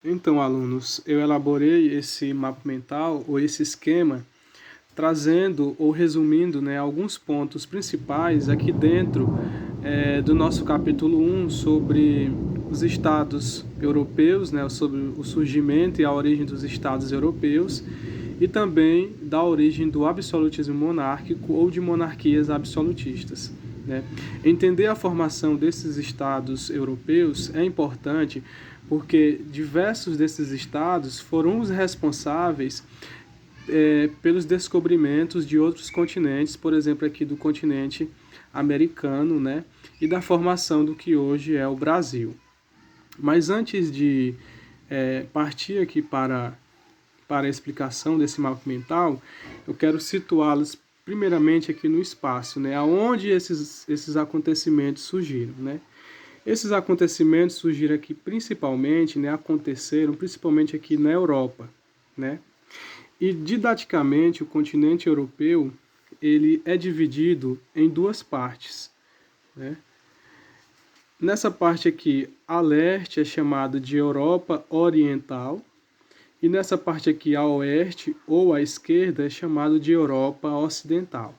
Então, alunos, eu elaborei esse mapa mental ou esse esquema trazendo ou resumindo, alguns pontos principais aqui dentro do nosso capítulo 1 sobre os estados europeus, sobre o surgimento e a origem dos estados europeus e também da origem do absolutismo monárquico ou de monarquias absolutistas. Entender a formação desses estados europeus é importante porque diversos desses estados foram os responsáveis pelos descobrimentos de outros continentes, por exemplo, aqui do continente americano, e da formação do que hoje é o Brasil. Mas antes de partir aqui para a explicação desse mapa mental, eu quero situá-los primeiramente aqui no espaço, aonde esses acontecimentos surgiram, Esses acontecimentos surgiram aqui principalmente, aconteceram principalmente aqui na Europa, E didaticamente o continente europeu ele é dividido em duas partes, Nessa parte aqui, a leste é chamado de Europa Oriental, e nessa parte aqui, a oeste ou à esquerda, é chamado de Europa Ocidental.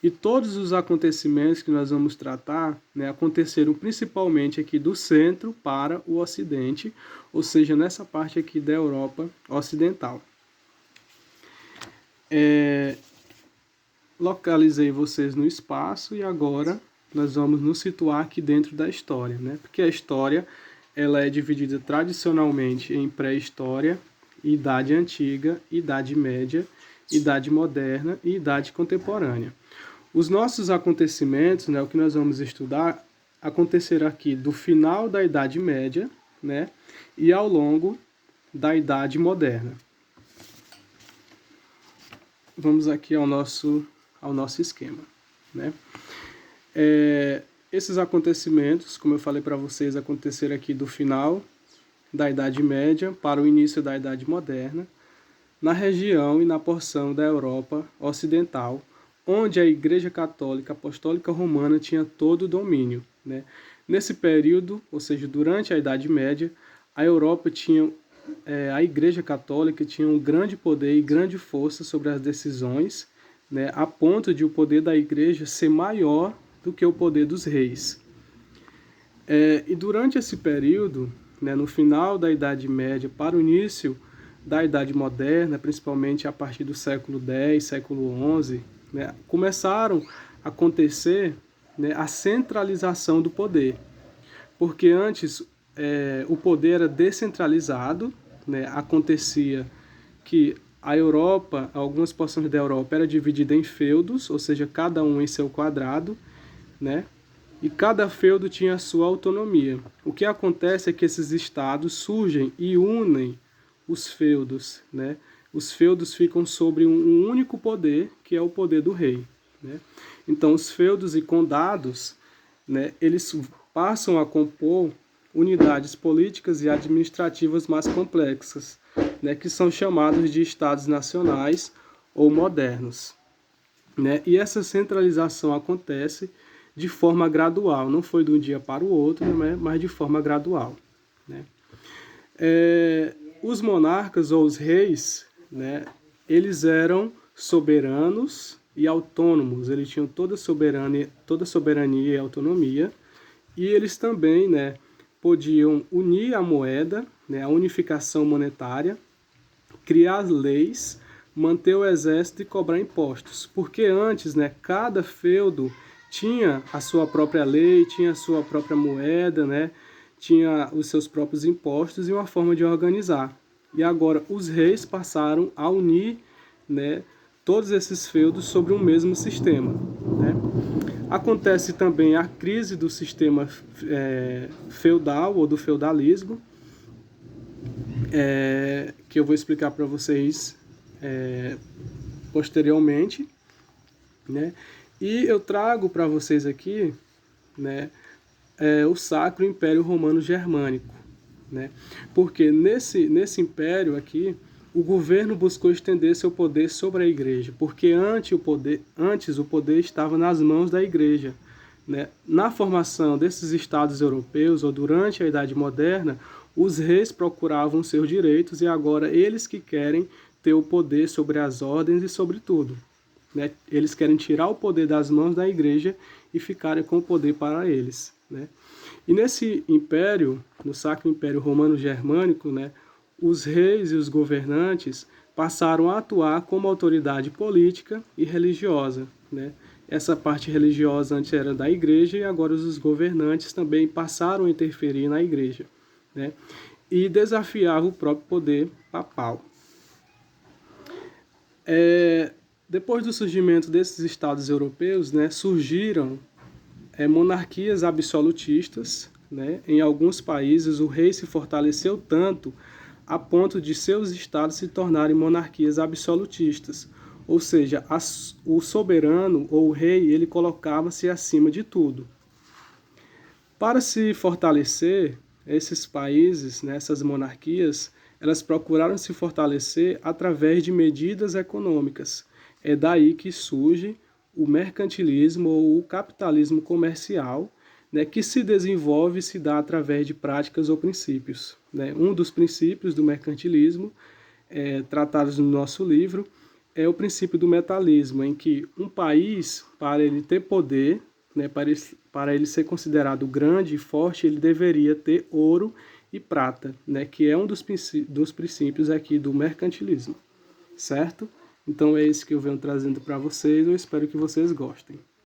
E todos os acontecimentos que nós vamos tratar aconteceram principalmente aqui do centro para o ocidente, ou seja, nessa parte aqui da Europa Ocidental. Localizei vocês no espaço e agora nós vamos nos situar aqui dentro da história, Porque a história ela é dividida tradicionalmente em pré-história, idade antiga, idade média, idade moderna e idade contemporânea. Os nossos acontecimentos, o que nós vamos estudar, acontecerá aqui do final da Idade Média, e ao longo da Idade Moderna. Vamos aqui ao nosso esquema, Esses acontecimentos, como eu falei para vocês, aconteceram aqui do final da Idade Média para o início da Idade Moderna, na região e na porção da Europa Ocidental, onde a Igreja Católica Apostólica Romana tinha todo o domínio. Nesse período, ou seja, durante a Idade Média, a Europa tinha, a Igreja Católica tinha um grande poder e grande força sobre as decisões, a ponto de o poder da Igreja ser maior do que o poder dos reis. E durante esse período, no final da Idade Média para o início da Idade Moderna, principalmente a partir do século X, século XI, começaram a acontecer a centralização do poder. Porque antes o poder era descentralizado, acontecia que a Europa, algumas porções da Europa era dividida em feudos, ou seja, cada um em seu quadrado, e cada feudo tinha a sua autonomia. O que acontece é que esses estados surgem e unem os feudos, Os feudos ficam sobre um único poder, que é o poder do rei, Então, os feudos e condados, eles passam a compor unidades políticas e administrativas mais complexas, que são chamados de estados nacionais ou modernos. E essa centralização acontece de forma gradual, não foi de um dia para o outro, mas de forma gradual. Os monarcas ou os reis, eles eram soberanos e autônomos, eles tinham toda soberania e autonomia, e eles também podiam unir a moeda, a unificação monetária, criar leis, manter o exército e cobrar impostos. Porque antes, cada feudo tinha a sua própria lei, tinha a sua própria moeda, tinha os seus próprios impostos e uma forma de organizar. E agora os reis passaram a unir todos esses feudos sobre um mesmo sistema. Acontece também a crise do sistema feudal ou do feudalismo, que eu vou explicar para vocês posteriormente. E eu trago para vocês aqui o Sacro Império Romano Germânico. Porque nesse império aqui, o governo buscou estender seu poder sobre a igreja, porque antes o poder estava nas mãos da igreja. Na formação desses estados europeus, ou durante a Idade Moderna, os reis procuravam seus direitos e agora eles que querem ter o poder sobre as ordens e sobre tudo. Né? Eles querem tirar o poder das mãos da igreja e ficarem com o poder para eles. Né? E nesse império, no Sacro Império Romano-Germânico, né, os reis e os governantes passaram a atuar como autoridade política e religiosa. Né? Essa parte religiosa antes era da igreja e agora os governantes também passaram a interferir na igreja. Né? E desafiavam o próprio poder papal. Depois do surgimento desses estados europeus, né, surgiram monarquias absolutistas. Né? Em alguns países, o rei se fortaleceu tanto a ponto de seus estados se tornarem monarquias absolutistas. Ou seja, o soberano ou o rei, ele colocava-se acima de tudo. Para se fortalecer, esses países, né, essas monarquias, elas procuraram se fortalecer através de medidas econômicas. É daí que surge o mercantilismo ou o capitalismo comercial, né, que se desenvolve e se dá através de práticas ou princípios. Né? Um dos princípios do mercantilismo, tratados no nosso livro, é o princípio do metalismo, em que um país, para ele ter poder, né, para ele ser considerado grande e forte, ele deveria ter ouro e prata, né, que é um dos princípios aqui do mercantilismo, certo? Então é isso que eu venho trazendo para vocês, eu espero que vocês gostem.